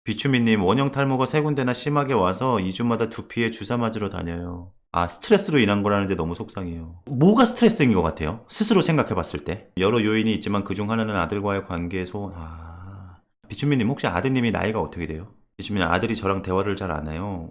비추미님, 원형 탈모가 세 군데나 심하게 와서 2주마다 두피에 주사 맞으러 다녀요. 아, 스트레스로 인한 거라는데 너무 속상해요. 뭐가 스트레스인 것 같아요? 스스로 생각해 봤을 때. 여러 요인이 있지만 그중 하나는 아들과의 관계 소원. 비추미님, 혹시 아드님이 나이가 어떻게 돼요? 비추미님, 아들이 저랑 대화를 잘 안 해요.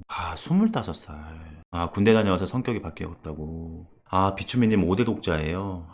25살. 군대 다녀와서 성격이 바뀌었다고. 비추미님 5대 독자예요.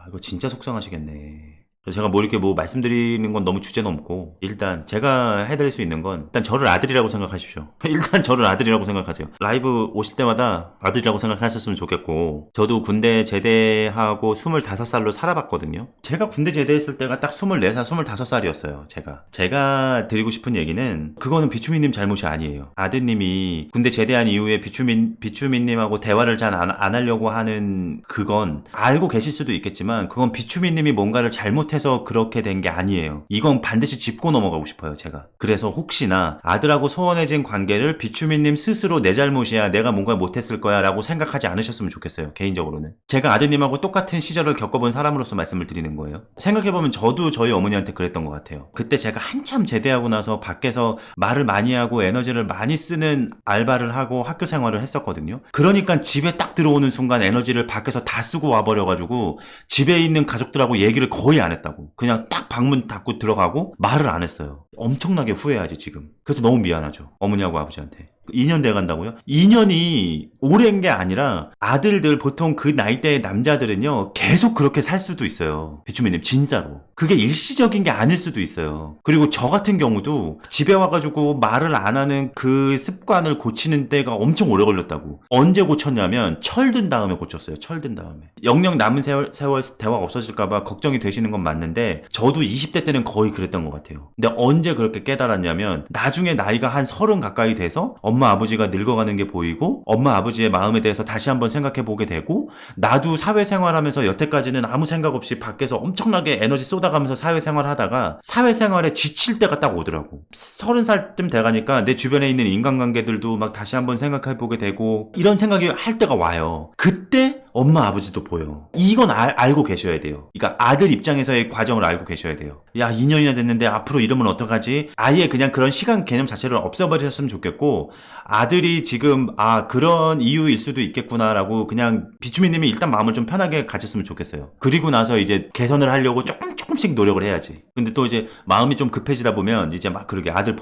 이거 진짜 속상하시겠네. 제가 뭐 이렇게 뭐 말씀드리는 건 너무 주제 넘고, 일단 제가 해드릴 수 있는 건 일단 저를 아들이라고 생각하십시오. 일단 저를 아들이라고 생각하세요. 라이브 오실 때마다 아들이라고 생각하셨으면 좋겠고, 저도 군대 제대하고 25살로 살아봤거든요. 제가 군대 제대했을 때가 딱 24살, 25살이었어요. 제가 드리고 싶은 얘기는, 그거는 비추미님 잘못이 아니에요. 아드님이 군대 제대한 이후에 비추미님하고 대화를 잘 안 하려고 하는 그건 알고 계실 수도 있겠지만, 그건 비추미님이 뭔가를 잘못해서 그렇게 된 게 아니에요. 이건 반드시 짚고 넘어가고 싶어요, 제가. 그래서 혹시나 아들하고 소원해진 관계를 비추미님 스스로 내 잘못이야, 내가 뭔가 못했을 거야 라고 생각하지 않으셨으면 좋겠어요, 개인적으로는. 제가 아드님하고 똑같은 시절을 겪어본 사람으로서 말씀을 드리는 거예요. 생각해보면 저도 저희 어머니한테 그랬던 것 같아요. 그때 제가 한참 제대하고 나서 밖에서 말을 많이 하고 에너지를 많이 쓰는 알바를 하고 학교 생활을 했었거든요. 그러니까 집에 딱 들어오는 순간 에너지를 밖에서 다 쓰고 와버려가지고 집에 있는 가족들하고 얘기를 거의 안 했다고. 그냥 딱 방문 닫고 들어가고 말을 안 했어요. 엄청나게 후회하지 지금. 그래서 너무 미안하죠, 어머니하고 아버지한테. 2년 돼 간다고요? 2년이 오랜 게 아니라, 아들들 보통 그 나이대의 남자들은요 계속 그렇게 살 수도 있어요, 비추미님. 진짜로 그게 일시적인 게 아닐 수도 있어요. 그리고 저 같은 경우도 집에 와가지고 말을 안 하는 그 습관을 고치는 때가 엄청 오래 걸렸다고. 언제 고쳤냐면 철든 다음에 고쳤어요. 철든 다음에. 영영 남은 세월 대화가 없어질까봐 걱정이 되시는 건 맞는데, 저도 20대 때는 거의 그랬던 것 같아요. 근데 언제 그렇게 깨달았냐면, 나중에 나이가 한 30 가까이 돼서 엄마 아버지가 늙어가는 게 보이고, 엄마 아버지의 마음에 대해서 다시 한번 생각해 보게 되고, 나도 사회생활하면서 여태까지는 아무 생각 없이 밖에서 엄청나게 에너지 쏟아가면서 사회생활 하다가 사회생활에 지칠 때가 딱 오더라고. 30살쯤 돼가니까 내 주변에 있는 인간관계들도 막 다시 한번 생각해 보게 되고, 이런 생각이 할 때가 와요. 그때 엄마 아버지도 보여. 이건 알고 계셔야 돼요. 그러니까 아들 입장에서의 과정을 알고 계셔야 돼요. 야, 2년이나 됐는데 앞으로 이러면 어떡하지? 아예 그냥 그런 시간 개념 자체를 없애버리셨으면 좋겠고, 아들이 지금 그런 이유일 수도 있겠구나라고 그냥 비추미님이 일단 마음을 좀 편하게 가졌으면 좋겠어요. 그리고 나서 이제 개선을 하려고 조금씩 노력을 해야지. 근데 또 이제 마음이 좀 급해지다 보면 이제 막 그러게 아들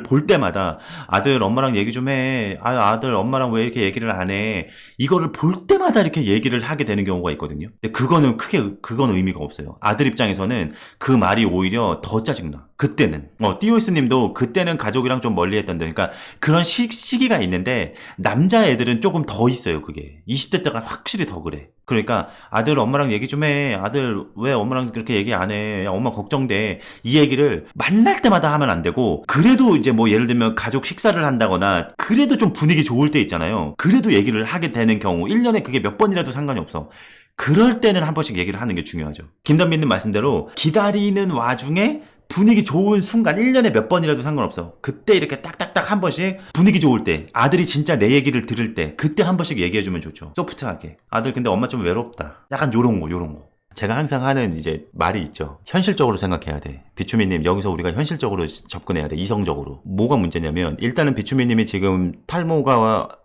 볼 때마다, 아들 엄마랑 얘기 좀 해. 아들 엄마랑 왜 이렇게 얘기를 안 해? 이거를 볼 때마다 이렇게 얘기를 하게 되는 경우가 있거든요. 근데 그건 의미가 없어요. 아들 입장에서는 그 말이 오히려 더 짜증나. 그때는. 띠오이스님도 그때는 가족이랑 좀 멀리 했던데. 그러니까 그런 시기가 있는데, 남자애들은 조금 더 있어요, 그게. 20대 때가 확실히 더 그래. 그러니까 아들 엄마랑 얘기 좀 해. 아들 왜 엄마랑 그렇게 얘기 안 해? 야, 엄마 걱정돼. 이 얘기를 만날 때마다 하면 안 되고, 그래도 이제 뭐 예를 들면 가족 식사를 한다거나, 그래도 좀 분위기 좋을 때 있잖아요. 그래도 얘기를 하게 되는 경우, 1년에 그게 몇 번이라도 상관이 없어. 그럴 때는 한 번씩 얘기를 하는 게 중요하죠. 김단비님 말씀대로 기다리는 와중에 분위기 좋은 순간, 1년에 몇 번이라도 상관없어. 그때 이렇게 딱딱딱 한 번씩 분위기 좋을 때, 아들이 진짜 내 얘기를 들을 때, 그때 한 번씩 얘기해주면 좋죠. 소프트하게. 아들 근데 엄마 좀 외롭다. 약간 요런 거. 제가 항상 하는 이제 말이 있죠. 현실적으로 생각해야 돼. 비추미님, 여기서 우리가 현실적으로 접근해야 돼. 이성적으로. 뭐가 문제냐면, 일단은 비추미님이 지금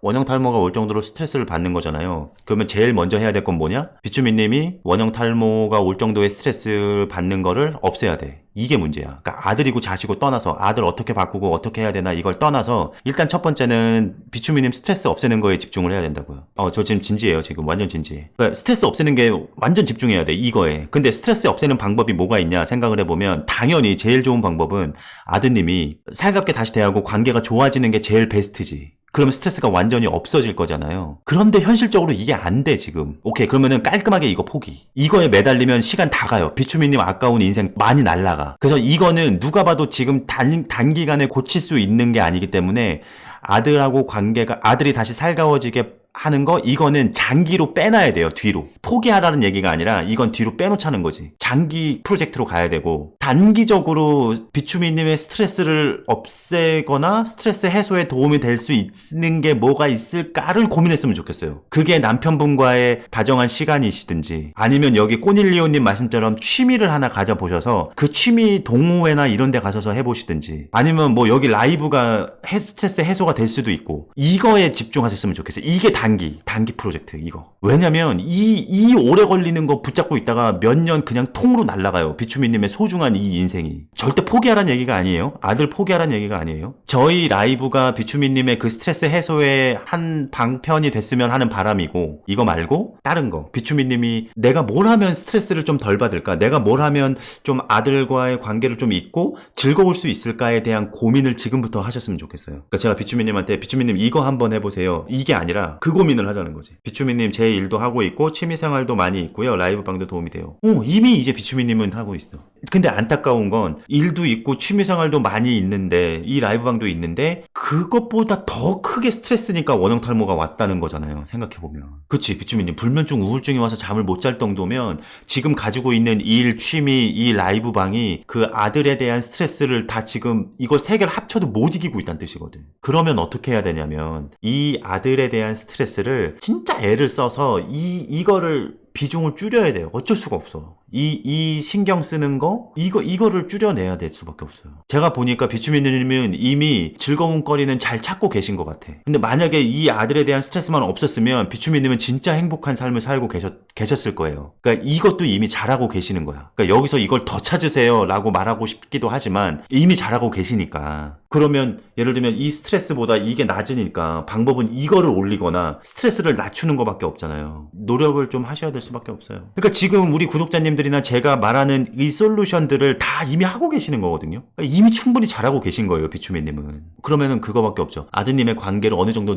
원형 탈모가 올 정도로 스트레스를 받는 거잖아요. 그러면 제일 먼저 해야 될 건 뭐냐? 비추미님이 원형 탈모가 올 정도의 스트레스 받는 거를 없애야 돼. 이게 문제야. 그러니까 아들이고 자식이고 떠나서, 아들 어떻게 바꾸고 어떻게 해야 되나 이걸 떠나서, 일단 첫 번째는 비추미님 스트레스 없애는 거에 집중을 해야 된다고요. 저 지금 진지해요. 지금 완전 진지해. 그러니까 스트레스 없애는 게 완전 집중해야 돼, 이거에. 근데 스트레스 없애는 방법이 뭐가 있냐 생각을 해보면, 당연히 제일 좋은 방법은 아드님이 살갑게 다시 대하고 관계가 좋아지는 게 제일 베스트지. 그러면 스트레스가 완전히 없어질 거잖아요. 그런데 현실적으로 이게 안 돼, 지금. 오케이, 그러면은 깔끔하게 이거 포기. 이거에 매달리면 시간 다 가요. 비추미님 아까운 인생 많이 날라가. 그래서 이거는 누가 봐도 지금 단기간에 고칠 수 있는 게 아니기 때문에, 아들하고 관계가, 아들이 다시 살가워지게 하는 거 이거는 장기로 빼놔야 돼요. 뒤로. 포기하라는 얘기가 아니라 이건 뒤로 빼놓자는 거지. 장기 프로젝트로 가야 되고 단기적으로 비추미님의 스트레스를 없애거나 스트레스 해소에 도움이 될 수 있는 게 뭐가 있을까를 고민했으면 좋겠어요. 그게 남편분과의 다정한 시간이시든지 아니면 여기 꼬닐리오님 말씀처럼 취미를 하나 가져보셔서 그 취미 동호회나 이런 데 가셔서 해보시든지 아니면 뭐 여기 라이브가 스트레스 해소가 될 수도 있고 이거에 집중하셨으면 좋겠어요. 이게 단기 프로젝트 이거. 왜냐면 이 오래 걸리는 거 붙잡고 있다가 몇 년 그냥 통으로 날아가요. 비추미님의 소중한 이 인생이. 절대 포기하라는 얘기가 아니에요. 아들 포기하라는 얘기가 아니에요. 저희 라이브가 비추미님의 그 스트레스 해소의 한 방편이 됐으면 하는 바람이고 이거 말고 다른 거. 비추미님이 내가 뭘 하면 스트레스를 좀 덜 받을까? 내가 뭘 하면 좀 아들과의 관계를 좀 잊고 즐거울 수 있을까에 대한 고민을 지금부터 하셨으면 좋겠어요. 그러니까 제가 비추미님한테 비추미님 이거 한번 해보세요. 이게 아니라 그 고민을 하자는 거지. 비추미님 제 일도 하고 있고 취미생활도 많이 있고요. 라이브방도 도움이 돼요. 이미 이제 비추미님은 하고 있어. 근데 안타까운 건 일도 있고 취미생활도 많이 있는데 이 라이브방도 있는데 그것보다 더 크게 스트레스니까 원형탈모가 왔다는 거잖아요. 생각해보면. 그치 비추미님 불면증 우울증이 와서 잠을 못 잘 정도면 지금 가지고 있는 일, 취미, 이 라이브방이 그 아들에 대한 스트레스를 다 지금 이걸 세 개를 합쳐도 못 이기고 있다는 뜻이거든. 그러면 어떻게 해야 되냐면 이 아들에 대한 스트레스를 진짜 애를 써서 이거를 비중을 줄여야 돼요. 어쩔 수가 없어. 이 신경 쓰는 거 이거를 줄여내야 될 수밖에 없어요. 제가 보니까 비추미님은 이미 즐거운 거리는 잘 찾고 계신 것 같아. 근데 만약에 이 아들에 대한 스트레스만 없었으면 비추미님은 진짜 행복한 삶을 살고 계셨을 거예요. 그러니까 이것도 이미 잘하고 계시는 거야. 그러니까 여기서 이걸 더 찾으세요 라고 말하고 싶기도 하지만 이미 잘하고 계시니까. 그러면 예를 들면 이 스트레스보다 이게 낮으니까 방법은 이거를 올리거나 스트레스를 낮추는 것밖에 없잖아요. 노력을 좀 하셔야 될 수밖에 없어요. 그러니까 지금 우리 구독자님들이나 제가 말하는 이 솔루션들을 다 이미 하고 계시는 거거든요. 그러니까 이미 충분히 잘하고 계신 거예요, 비추미님은. 그러면은 그거밖에 없죠. 아드님의 관계를 어느 정도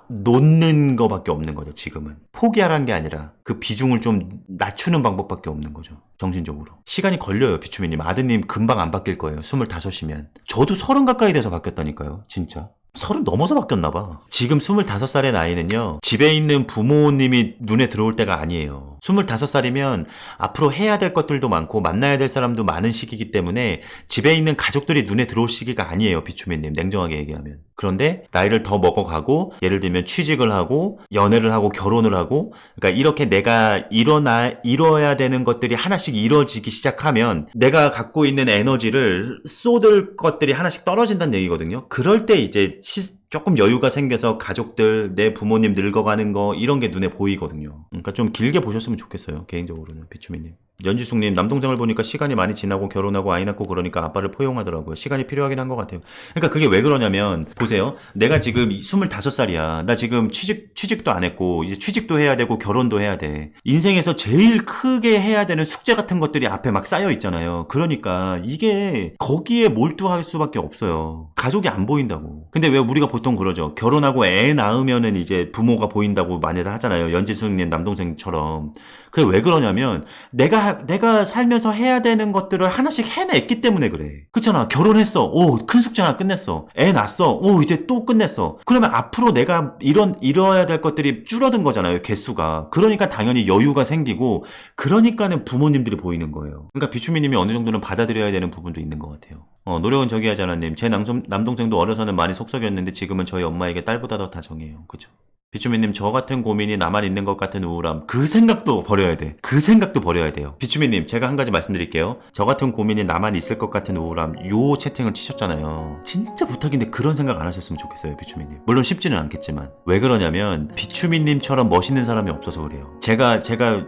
놓는 거밖에 없는 거죠, 지금은. 포기하라는 게 아니라 그 비중을 좀 낮추는 방법밖에 없는 거죠. 정신적으로. 시간이 걸려요, 비추미님. 아드님 금방 안 바뀔 거예요, 25이면. 저도 30 가까이 돼서 바뀌었다니까요, 진짜. 30 넘어서 바뀌었나봐. 지금 25살의 나이는요, 집에 있는 부모님이 눈에 들어올 때가 아니에요. 25살이면 앞으로 해야 될 것들도 많고 만나야 될 사람도 많은 시기이기 때문에 집에 있는 가족들이 눈에 들어올 시기가 아니에요, 비추미님. 냉정하게 얘기하면. 그런데 나이를 더 먹어가고 예를 들면 취직을 하고 연애를 하고 결혼을 하고 그러니까 이렇게 내가 이뤄야 되는 것들이 하나씩 이루어지기 시작하면 내가 갖고 있는 에너지를 쏟을 것들이 하나씩 떨어진다는 얘기거든요. 그럴 때 이제 조금 여유가 생겨서 가족들, 내 부모님 늙어가는 거 이런 게 눈에 보이거든요. 그러니까 좀 길게 보셨으면 좋겠어요. 개인적으로는 비추미님. 연지숙님 남동생을 보니까 시간이 많이 지나고 결혼하고 아이 낳고 그러니까 아빠를 포용하더라고요. 시간이 필요하긴 한 것 같아요. 그러니까 그게 왜 그러냐면 보세요. 내가 지금 25살이야. 나 지금 취직도 안 했고 이제 취직도 해야 되고 결혼도 해야 돼. 인생에서 제일 크게 해야 되는 숙제 같은 것들이 앞에 막 쌓여 있잖아요. 그러니까 이게 거기에 몰두할 수밖에 없어요. 가족이 안 보인다고. 근데 왜 우리가 보통 그러죠. 결혼하고 애 낳으면은 이제 부모가 보인다고 많이들 하잖아요. 연지숙님 남동생처럼. 그게 왜 그러냐면 내가 살면서 해야 되는 것들을 하나씩 해냈기 때문에 그래. 그렇잖아. 결혼했어. 오, 큰 숙제 하나 끝냈어. 애 낳았어. 오, 이제 또 끝냈어. 그러면 앞으로 내가 이뤄야 될 것들이 줄어든 거잖아요. 개수가. 그러니까 당연히 여유가 생기고 그러니까는 부모님들이 보이는 거예요. 그러니까 비추미님이 어느 정도는 받아들여야 되는 부분도 있는 것 같아요. 노력은 저기 하잖아님. 제 남동생도 어려서는 많이 속썩였는데 지금은 저희 엄마에게 딸보다 더 다정해요. 그죠? 비추미님 저 같은 고민이 나만 있는 것 같은 우울함 그 생각도 버려야 돼. 그 생각도 버려야 돼요. 비추미님 제가 한 가지 말씀드릴게요. 저 같은 고민이 나만 있을 것 같은 우울함 요 채팅을 치셨잖아요. 진짜 부탁인데 그런 생각 안 하셨으면 좋겠어요. 비추미님. 물론 쉽지는 않겠지만 왜 그러냐면 비추미님처럼 멋있는 사람이 없어서 그래요. 제가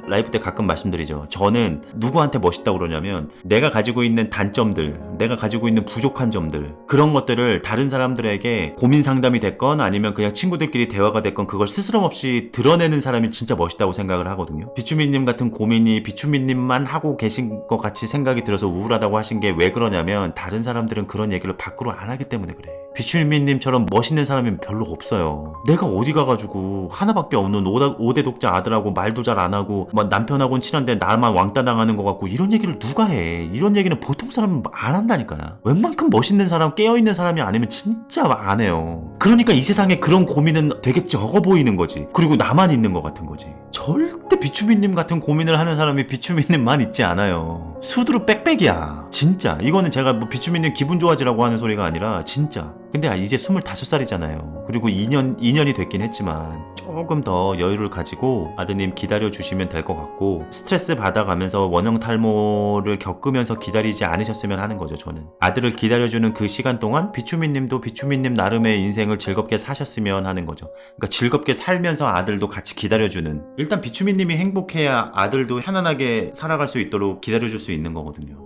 라이브 때 가끔 말씀드리죠. 저는 누구한테 멋있다고 그러냐면 내가 가지고 있는 단점들 내가 가지고 있는 부족한 점들 그런 것들을 다른 사람들에게 고민 상담이 됐건 아니면 그냥 친구들끼리 대화가 됐건 그걸 스스럼 없이 드러내는 사람이 진짜 멋있다고 생각을 하거든요. 비추미님 같은 고민이 비추미님만 하고 계신 것 같이 생각이 들어서 우울하다고 하신 게 왜 그러냐면 다른 사람들은 그런 얘기를 밖으로 안 하기 때문에 그래. 비추민님처럼 멋있는 사람이 별로 없어요. 내가 어디 가가지고 하나밖에 없는 5대 독자 아들하고 말도 잘 안 하고 막 남편하고는 친한데 나만 왕따 당하는 것 같고 이런 얘기를 누가 해. 이런 얘기는 보통 사람은 안 한다니까요. 웬만큼 멋있는 사람, 깨어있는 사람이 아니면 진짜 안 해요. 그러니까 이 세상에 그런 고민은 되게 적어 보이는 거지. 그리고 나만 있는 것 같은 거지. 절대 비추민님 같은 고민을 하는 사람이 비추민님만 있지 않아요. 수두로 빽빽이야. 진짜. 이거는 제가 뭐 비추민님 기분 좋아지라고 하는 소리가 아니라 진짜. 근데 이제 25살이잖아요. 그리고 2년이 됐긴 했지만 조금 더 여유를 가지고 아드님 기다려주시면 될 것 같고 스트레스 받아가면서 원형 탈모를 겪으면서 기다리지 않으셨으면 하는 거죠. 저는 아들을 기다려주는 그 시간 동안 비추민님도 비추민님 나름의 인생을 즐겁게 사셨으면 하는 거죠. 그러니까 즐겁게 살면서 아들도 같이 기다려주는, 일단 비추민님이 행복해야 아들도 편안하게 살아갈 수 있도록 기다려줄 수 있는 거거든요.